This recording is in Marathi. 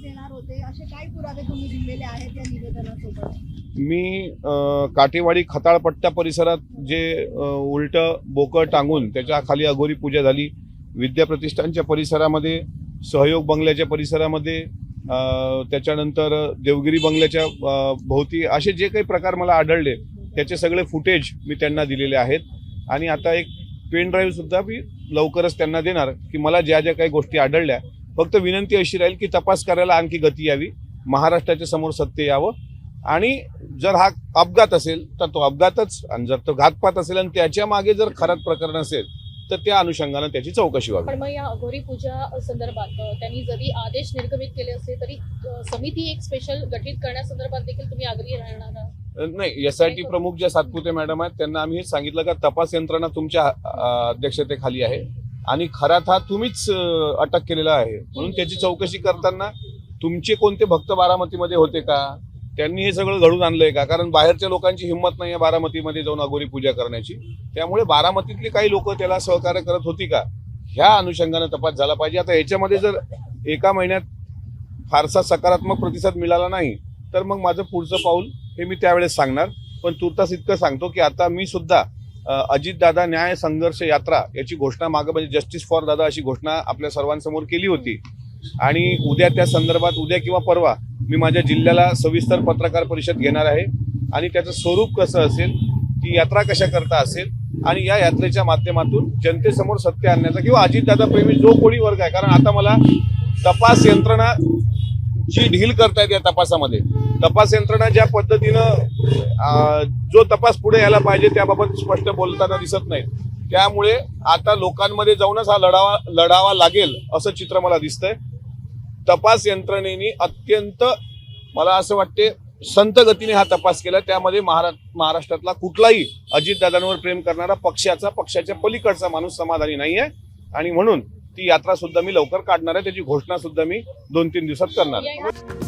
देणार होते, असे काय पुरावे तुम्ही दिलेले आहेत या निवेदनासोबत? मी काठेवाडी खताळपट्ट्या परिसरात जे उलटं बोकं टांगून त्याच्या खाली अघोरी पूजा झाली, विद्याप्रतिष्ठानच्या परिसरामध्ये, सहयोग बंगल्याच्या परिसरामध्ये, त्याच्यानंतर देवगिरी बंगल्याच्या भोवती असे जे काही प्रकार मला आढळले त्याचे सगळे फुटेज मी त्यांना दिलेले आहेत. आणि आता एक पेन ड्राईव्ह सुद्धा मी लवकरच त्यांना देणार की मला ज्या ज्या काही गोष्टी आढळल्या. फक्त विनंती अशी राहील की तपास करायला आणखी गती यावी, महाराष्ट्राच्या समोर सत्य यावं. आणि जर हा अपघात असेल तर तो अपघातच, आणि जर तो घातपात असेल आणि त्याच्या मागे जर खराब प्रकरण असेल तर त्या अनुषंगाने त्याची चौकशी व्हावी. पण मग या अघोरी पूजा संदर्भात त्यांनी जरी आदेश निर्गमित केले असले तरी समिती एक स्पेशल गठीत करण्यासंदर्भात देखील तुम्ही आग्रही राहणार आहात? नाही, SIT प्रमुख ज्या सातपुते मॅडम आहेत त्यांना आम्ही हे सांगितलं का तपास यंत्रणा तुमच्या अध्यक्षतेखाली आहे आणि खरात हा तुम्हीच अटक केलेला आहे, म्हणून त्याची चौकशी करताना तुमचे कोणते भक्त बारामतीमध्ये होते का, त्यांनी हे सगळं घडून आणलंय का? कारण बाहेरच्या लोकांची हिंमत नाही आहे बारामतीमध्ये जाऊन अघोरी पूजा करण्याची, त्यामुळे बारामतीतली काही लोक त्याला सहकार्य करत होती का, ह्या अनुषंगाने तपास झाला पाहिजे. आता याच्यामध्ये जर एका महिन्यात फारसा सकारात्मक प्रतिसाद मिळाला नाही तर मग माझं पुढचं पाऊल हे मी त्यावेळेस सांगणार. पण तुर्तास इतकं सांगतो की आता मी सुद्धा अजितदादा न्याय संघर्ष यात्रा याची घोषणा मागं, म्हणजे जस्टिस फॉर दादा अशी घोषणा आपल्या सर्वांसमोर केली होती. आणि उद्या त्या संदर्भात, उद्या किंवा परवा मी माझ्या जिल्ह्याला सविस्तर पत्रकार परिषद घेणार आहे. आणि त्याचं स्वरूप कसं असेल, ती यात्रा कशा करता असेल, आणि या यात्रेच्या माध्यमातून जनतेसमोर सत्य आणण्याचा किंवा अजितदादा प्रेमी जो कोणी वर्ग आहे, कारण आता मला तपास यंत्रणा जी ढील करतायत या तपासामध्ये, तपास यंत्रणा ज्या पद्धतीनं जो तपास पुढे यायला पाहिजे त्याबाबत स्पष्ट बोलताना दिसत नाही. त्यामुळे आता लोकांमध्ये जाऊनच हा लढावा लागेल असं चित्र मला दिसतंय. तपास यंत्रणेने अत्यंत, मला असं वाटते, संत गतीने हा तपास केला. त्यामध्ये महाराष्ट्रातला कुठलाही अजितदादांवर प्रेम करणारा पक्षाच्या पलीकडचा माणूस समाधानी नाही आहे. आणि म्हणून ती यात्रा सुद्धा मी लवकर काढणार आहे, त्याची घोषणा सुद्धा मी 2-3 दिवसात करणार आहे.